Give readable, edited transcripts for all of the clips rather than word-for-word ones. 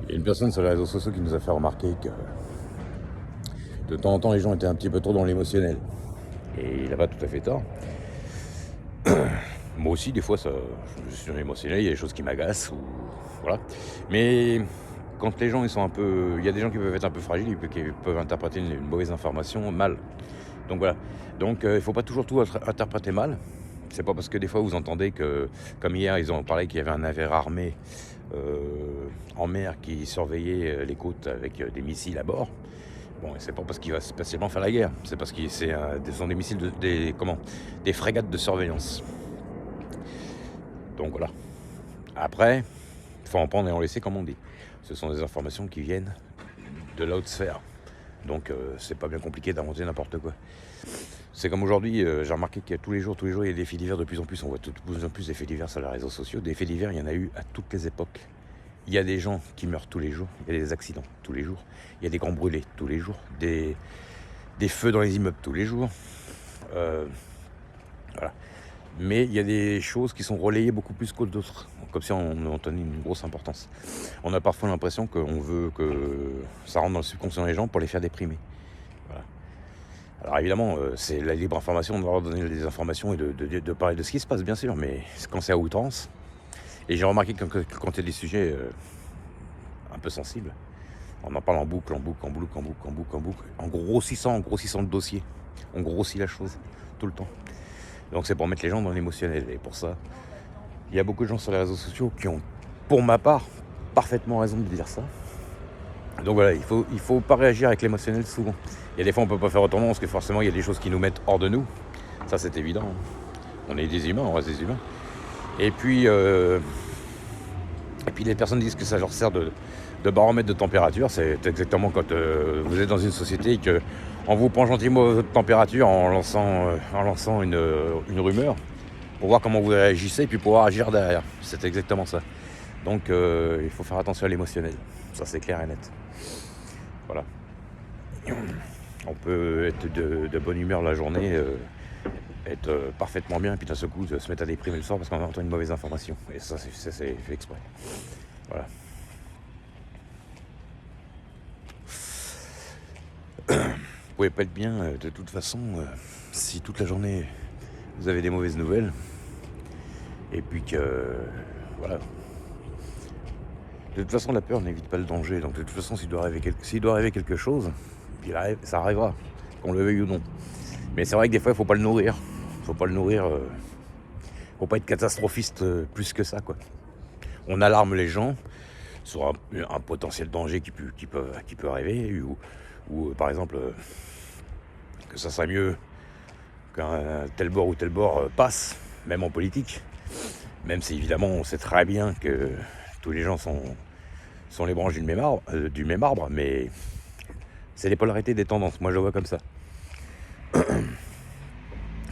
Il y a une personne sur les réseaux sociaux qui nous a fait remarquer que de temps en temps les gens étaient un petit peu trop dans l'émotionnel. Et il n'a pas tout à fait tort. Moi aussi, des fois, je suis émotionnel, il y a des choses qui m'agacent, voilà. Mais quand les gens ils sont un peu. Il y a des gens qui peuvent être un peu fragiles, qui peuvent interpréter une mauvaise information mal. Donc voilà. Donc il ne faut pas toujours tout interpréter mal. C'est pas parce que des fois vous entendez que, comme hier, ils ont parlé qu'il y avait un navire armé en mer qui surveillait les côtes avec des missiles à bord. Bon, c'est pas parce qu'il va spécialement faire la guerre, c'est parce que ce sont des missiles, des frégates de surveillance. Donc voilà. Après, il faut en prendre et en laisser, comme on dit. Ce sont des informations qui viennent de la haute sphère. Donc c'est pas bien compliqué d'inventer n'importe quoi. C'est comme aujourd'hui, j'ai remarqué qu'il y a tous les jours, il y a des faits divers de plus en plus. On voit de plus en plus des faits divers sur les réseaux sociaux. Des faits divers, il y en a eu à toutes les époques. Il y a des gens qui meurent tous les jours, il y a des accidents tous les jours, il y a des grands brûlés tous les jours, des feux dans les immeubles tous les jours. Voilà. Mais il y a des choses qui sont relayées beaucoup plus que d'autres, comme si on donnait une grosse importance. On a parfois l'impression qu'on veut que ça rentre dans le subconscient des gens pour les faire déprimer. Voilà. Alors évidemment, c'est la libre information, on doit leur donner des informations et de parler de ce qui se passe, bien sûr, mais quand c'est à outrance. Et j'ai remarqué que quand il y a des sujets un peu sensibles, on en parle en boucle, en grossissant le dossier. On grossit la chose tout le temps. Donc c'est pour mettre les gens dans l'émotionnel. Et pour ça, il y a beaucoup de gens sur les réseaux sociaux qui ont, pour ma part, parfaitement raison de dire ça. Donc voilà, il faut pas réagir avec l'émotionnel souvent. Il y a des fois on peut pas faire autrement parce que forcément il y a des choses qui nous mettent hors de nous. Ça c'est évident. On est des humains, on reste des humains. Et puis les personnes disent que ça leur sert de baromètre de température. C'est exactement quand vous êtes dans une société et qu'on vous prend gentiment votre température en lançant une rumeur pour voir comment vous réagissez et puis pouvoir agir derrière. C'est exactement ça. Donc il faut faire attention à l'émotionnel. Ça c'est clair et net. Voilà. On peut être de bonne humeur la journée, être parfaitement bien et puis d'un seul coup se mettre à déprimer le soir parce qu'on entend une mauvaise information. Et ça c'est fait exprès. Voilà. Vous pouvez pas être bien de toute façon si toute la journée vous avez des mauvaises nouvelles et puis que voilà. De toute façon la peur n'évite pas le danger, donc de toute façon s'il doit arriver quelque chose, ça arrivera, qu'on le veuille ou non. Mais c'est vrai que des fois il faut pas le nourrir. Faut pas être catastrophiste plus que ça, quoi. On alarme les gens sur un potentiel danger qui peut arriver, ou par exemple que ça serait mieux qu'un tel bord ou tel bord passe, même en politique. Même si évidemment on sait très bien que tous les gens sont les branches du même arbre, mais c'est les polarités des tendances, moi je le vois comme ça.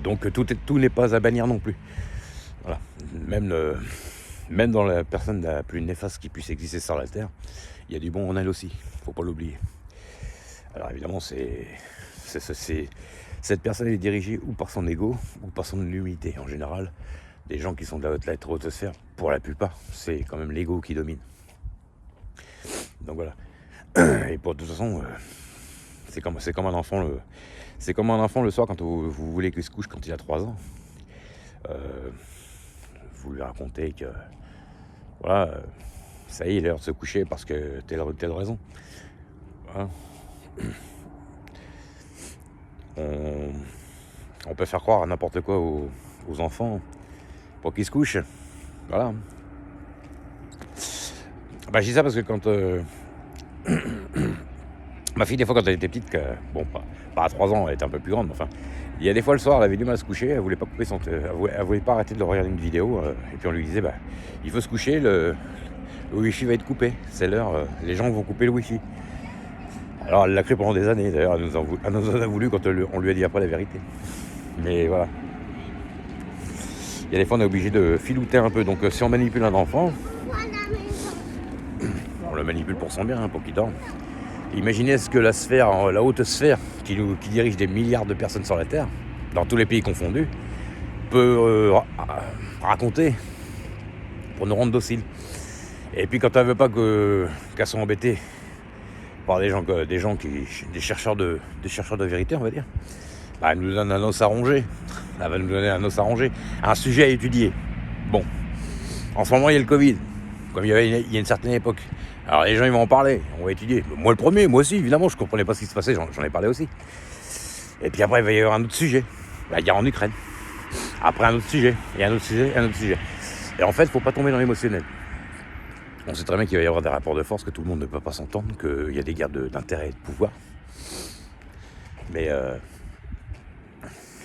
Donc tout n'est pas à bannir non plus. Voilà. Même dans la personne la plus néfaste qui puisse exister sur la Terre, il y a du bon en elle aussi, faut pas l'oublier. Alors évidemment, cette personne est dirigée ou par son ego ou par son humilité. En général, des gens qui sont de la haute sphère, pour la plupart, c'est quand même l'ego qui domine. Donc voilà. Et pour de toute façon, c'est comme un enfant. C'est comme un enfant le soir quand vous voulez qu'il se couche quand il a 3 ans. Vous lui racontez que voilà, ça y est, il est l'heure de se coucher parce que telle raison. Voilà. On peut faire croire à n'importe quoi aux enfants pour qu'ils se couchent. Voilà. Je dis ça parce que quand ma fille, des fois, quand elle était petite, pas à 3 ans, elle était un peu plus grande, mais enfin, il y a des fois le soir, elle avait du mal à se coucher, elle voulait pas couper elle voulait pas arrêter de regarder une vidéo, et puis on lui disait, il faut se coucher, le wifi va être coupé, c'est l'heure, les gens vont couper le wifi. Alors elle l'a cru pendant des années, d'ailleurs, elle nous en a voulu quand on lui a dit après la vérité. Mais voilà. Il y a des fois, on est obligé de filouter un peu, donc si on manipule un enfant, on le manipule pour son bien, pour qu'il dorme. Imaginez ce que la haute sphère qui dirige des milliards de personnes sur la Terre, dans tous les pays confondus, peut raconter pour nous rendre dociles. Et puis quand elle veut pas qu'elles soient embêtées par des chercheurs de vérité, on va dire, bah, elle nous donne un os à ronger. Elle va nous donner un os à ronger, un sujet à étudier. Bon, en ce moment il y a le Covid, comme il y a une certaine époque. Alors les gens ils vont en parler, on va étudier. Moi le premier, moi aussi évidemment, je comprenais pas ce qui se passait, j'en ai parlé aussi. Et puis après il va y avoir un autre sujet, la guerre en Ukraine. Après un autre sujet, et un autre sujet, et un autre sujet. Et en fait, il ne faut pas tomber dans l'émotionnel. On sait très bien qu'il va y avoir des rapports de force, que tout le monde ne peut pas s'entendre, qu'il y a des guerres d'intérêt et de pouvoir. Mais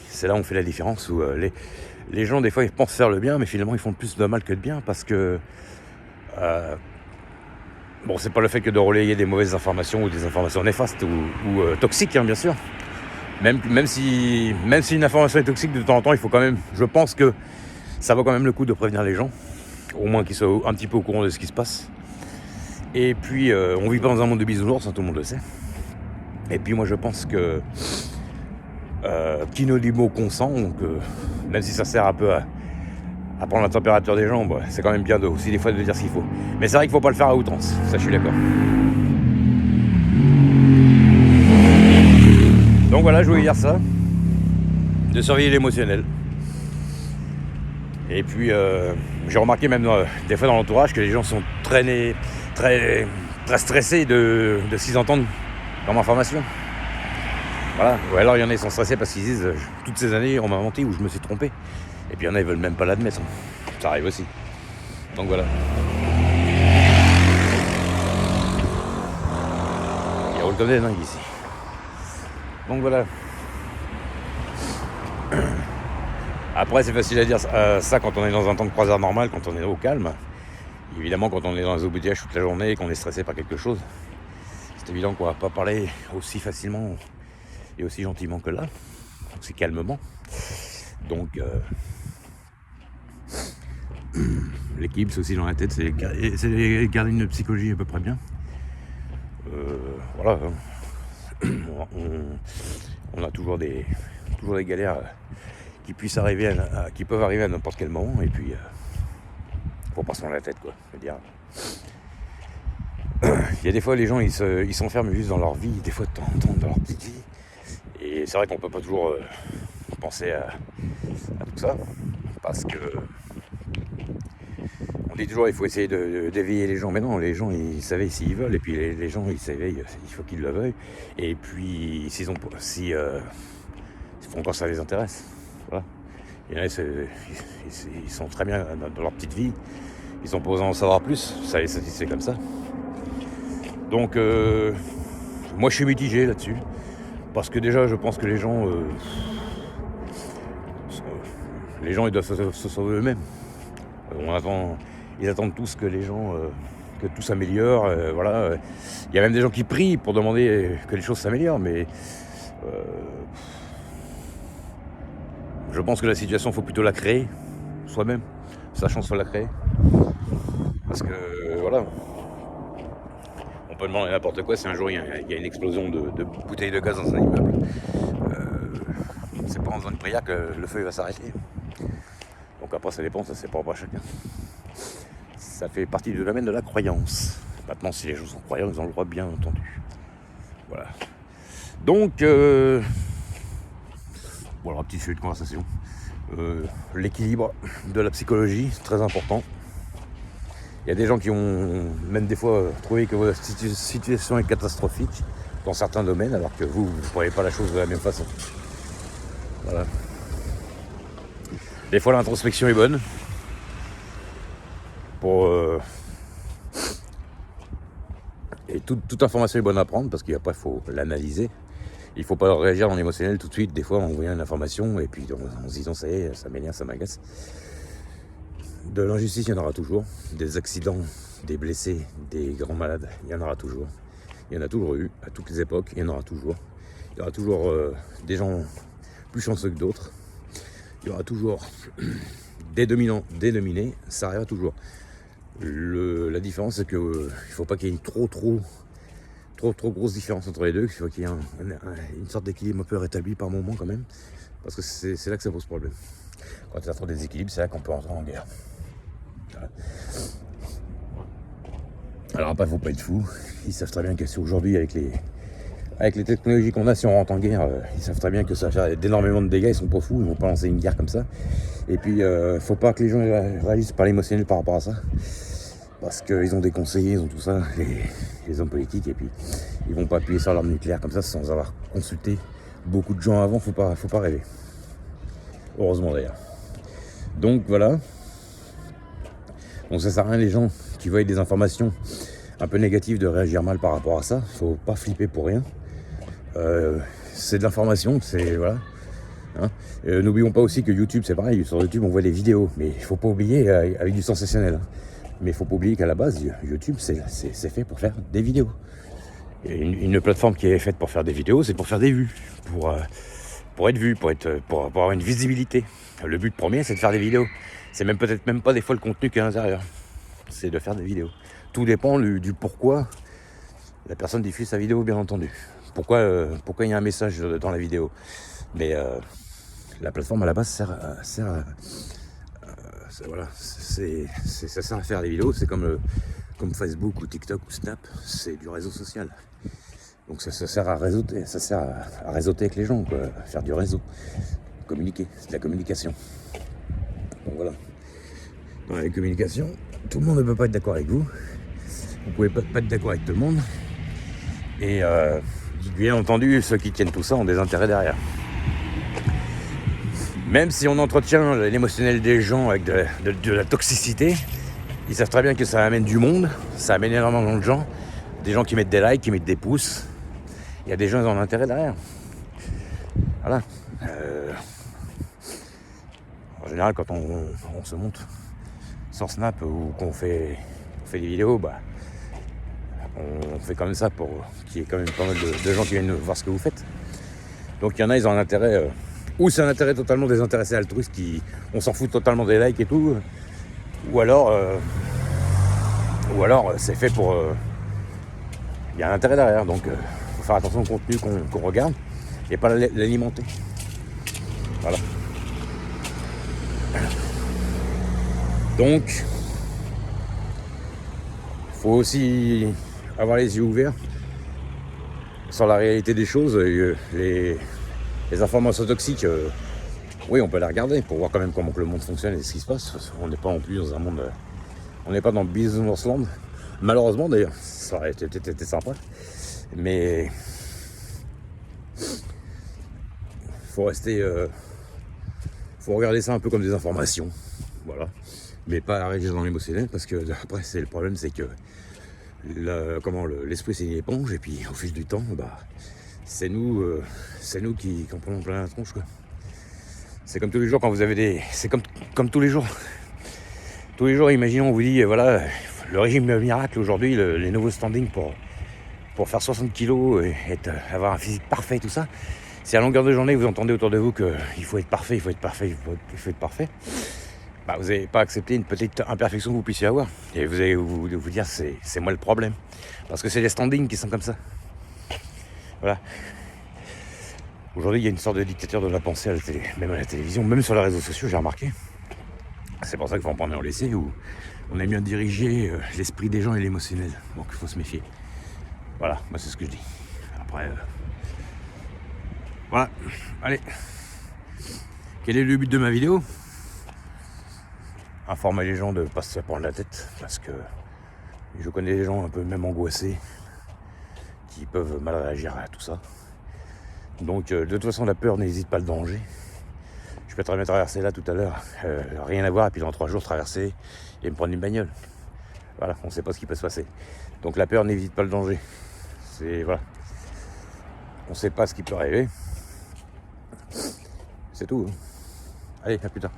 c'est là où on fait la différence, où les gens, des fois, ils pensent faire le bien, mais finalement, ils font plus de mal que de bien, parce que... bon, c'est pas le fait que de relayer des mauvaises informations ou des informations néfastes ou toxiques, hein, bien sûr. Même si une information est toxique, de temps en temps, il faut quand même... Je pense que ça vaut quand même le coup de prévenir les gens, au moins qu'ils soient un petit peu au courant de ce qui se passe. Et puis, on vit pas dans un monde de bisounours, hein, tout le monde le sait. Et puis moi, je pense que qui ne dit mot consent, donc même si ça sert un peu à prendre la température des gens, bah, c'est quand même bien aussi des fois de dire ce qu'il faut. Mais c'est vrai qu'il faut pas le faire à outrance, ça je suis d'accord. Donc voilà, je voulais dire ça, de surveiller l'émotionnel. Et puis, j'ai remarqué même des fois dans l'entourage que les gens sont très stressés de ce qu'ils entendent comme information. Voilà. Ou alors il y en a qui sont stressés parce qu'ils disent toutes ces années on m'a menti ou je me suis trompé. Et puis il y en a ils veulent même pas l'admettre. Ça arrive aussi. Donc voilà. Il roule comme des dingues ici. Donc voilà. Après, c'est facile à dire ça quand on est dans un temps de croisière normal, quand on est au calme. Évidemment, quand on est dans les embouteillages toute la journée et qu'on est stressé par quelque chose, c'est évident qu'on ne va pas parler aussi facilement et aussi gentiment que là, aussi calmement. Donc, l'équilibre, c'est aussi dans la tête, c'est garder une psychologie à peu près bien. Voilà. On a toujours des galères qui peuvent arriver à n'importe quel moment, et puis faut pas se prendre la tête, quoi. Je veux dire, il y a des fois les gens ils s'enferment juste dans leur vie, des fois de temps en temps dans leur petite vie, et c'est vrai qu'on peut pas toujours penser à tout ça, parce que on dit toujours il faut essayer d'éveiller les gens, mais non, les gens ils s'éveillent s'ils veulent, et puis les gens ils s'éveillent, il faut qu'ils le veuillent, et puis s'ils font quand ça les intéresse. Voilà. Il y en a, ils sont très bien dans leur petite vie, ils ont pas besoin d'en savoir plus, ça les satisfait comme ça. Donc moi je suis mitigé là-dessus, parce que déjà je pense que les gens ils doivent se sauver eux-mêmes. Ils attendent tous que les gens que tout s'améliore, voilà. Il y a même des gens qui prient pour demander que les choses s'améliorent, mais je pense que la situation, il faut plutôt la créer soi-même, sachant soit la créer. Parce que, voilà, on peut demander n'importe quoi si un jour il y a une explosion de bouteilles de gaz dans un immeuble. C'est pas en faisant une prière que le feu va s'arrêter. Donc après, ça dépend, ça c'est propre à chacun. Ça fait partie du domaine de la croyance. Maintenant, si les gens sont croyants, ils ont le droit, bien entendu. Voilà. Donc, voilà, un petit sujet de conversation. L'équilibre de la psychologie, c'est très important. Il y a des gens qui ont même des fois trouvé que votre situation est catastrophique dans certains domaines, alors que vous ne voyez pas la chose de la même façon. Voilà. Des fois, l'introspection est bonne et toute information est bonne à prendre, parce qu'après, il faut l'analyser. Il ne faut pas réagir dans l'émotionnel tout de suite, des fois en voyant une information, et puis en se disant ça y est, ça m'énerve, ça m'agace. De l'injustice, il y en aura toujours. Des accidents, des blessés, des grands malades, il y en aura toujours. Il y en a toujours eu, à toutes les époques, il y en aura toujours. Il y aura toujours des gens plus chanceux que d'autres. Il y aura toujours des dominants, des dominés, ça arrivera toujours. La différence, c'est qu'il ne faut pas qu'il y ait une trop grosse différence entre les deux. Il faut qu'il y ait une sorte d'équilibre un peu rétabli par moment quand même, parce que c'est là que ça pose problème. Quand il y a trop de déséquilibre, c'est là qu'on peut entrer en guerre. Voilà. Alors après, faut pas être fou. Ils savent très bien que c'est aujourd'hui, avec les technologies qu'on a, si on rentre en guerre, ils savent très bien que ça va faire d'énormément de dégâts. Ils sont pas fous, ils vont pas lancer une guerre comme ça. Et puis, faut pas que les gens réagissent par l'émotionnel par rapport à ça. Parce qu'ils ont des conseillers, ils ont tout ça, les hommes politiques, et puis ils vont pas appuyer sur l'arme nucléaire comme ça sans avoir consulté beaucoup de gens avant. Faut pas rêver. Heureusement d'ailleurs. Donc voilà. Donc ça sert à rien, les gens qui voient des informations un peu négatives, de réagir mal par rapport à ça. Faut pas flipper pour rien. C'est de l'information, c'est voilà. Hein. N'oublions pas aussi que YouTube, c'est pareil. Sur YouTube, on voit des vidéos, mais il faut pas oublier avec du sensationnel. Hein. Mais il faut pas oublier qu'à la base, YouTube, c'est fait pour faire des vidéos. Et une plateforme qui est faite pour faire des vidéos, c'est pour faire des vues, pour être vu, pour avoir une visibilité. Le but premier, c'est de faire des vidéos. C'est peut-être même pas des fois le contenu qui est à l'intérieur. C'est de faire des vidéos. Tout dépend du pourquoi la personne diffuse sa vidéo, bien entendu. Pourquoi il y a un message dans la vidéo. Mais la plateforme à la base voilà, ça sert à faire des vidéos. C'est comme Facebook ou TikTok ou Snap. C'est du réseau social. Donc ça sert à réseauter, à réseauter avec les gens, quoi, à faire du réseau, communiquer, c'est de la communication. Donc voilà. Dans la communication, tout le monde ne peut pas être d'accord avec vous. Vous pouvez pas être d'accord avec tout le monde. Et bien entendu, ceux qui tiennent tout ça ont des intérêts derrière. Même si on entretient l'émotionnel des gens avec de la toxicité, ils savent très bien que ça amène du monde, ça amène énormément de gens, des gens qui mettent des likes, qui mettent des pouces. Il y a des gens qui ont un intérêt derrière. Voilà. En général, quand on se monte sur Snap ou qu'on fait des vidéos, on fait quand même ça pour qu'il y ait quand même pas mal de gens qui viennent voir ce que vous faites. Donc il y en a, ils ont un intérêt, ou c'est un intérêt totalement désintéressé altruiste, on s'en fout totalement des likes et tout, ou alors c'est fait pour... il y a un intérêt derrière, donc faut faire attention au contenu qu'on regarde et pas l'alimenter. Voilà. Donc, faut aussi avoir les yeux ouverts sur la réalité des choses. Les informations toxiques, oui, on peut les regarder pour voir quand même comment que le monde fonctionne et ce qui se passe. On n'est pas non plus dans un monde... on n'est pas dans Business Land. Malheureusement, d'ailleurs, ça aurait été sympa. Mais... faut rester... faut regarder ça un peu comme des informations. Voilà. Mais pas réagir dans l'émotionnel, parce que après, le problème, c'est que l'esprit, c'est une éponge, et puis au fil du temps, c'est nous qui en prenons plein la tronche, quoi. C'est comme tous les jours quand vous avez c'est comme tous les jours. Tous les jours, imaginons, on vous dit, voilà, le régime miracle aujourd'hui, les nouveaux standings pour faire 60 kilos et avoir un physique parfait, tout ça. Si à longueur de journée, vous entendez autour de vous qu'il faut être parfait, il faut être parfait, vous n'avez pas accepté une petite imperfection que vous puissiez avoir. Et vous allez vous dire, c'est moi le problème. Parce que c'est les standings qui sont comme ça. Voilà. Aujourd'hui, il y a une sorte de dictature de la pensée même à la télévision, même sur les réseaux sociaux, j'ai remarqué. C'est pour ça qu'il faut en prendre et en laisser, où on aime bien diriger l'esprit des gens et l'émotionnel. Donc il faut se méfier. Voilà, moi c'est ce que je dis. Après, voilà. Allez. Quel est le but de ma vidéo ? Informer les gens de ne pas se prendre la tête, parce que je connais des gens un peu même angoissés qui peuvent mal réagir à tout ça. Donc de toute façon, la peur n'hésite pas le danger. Je peux très bien traverser là tout à l'heure, rien à voir, et puis dans 3 jours traverser et me prendre une bagnole. Voilà, on ne sait pas ce qui peut se passer. Donc la peur n'évite pas le danger. Voilà. On ne sait pas ce qui peut arriver. C'est tout. Hein. Allez, à plus tard.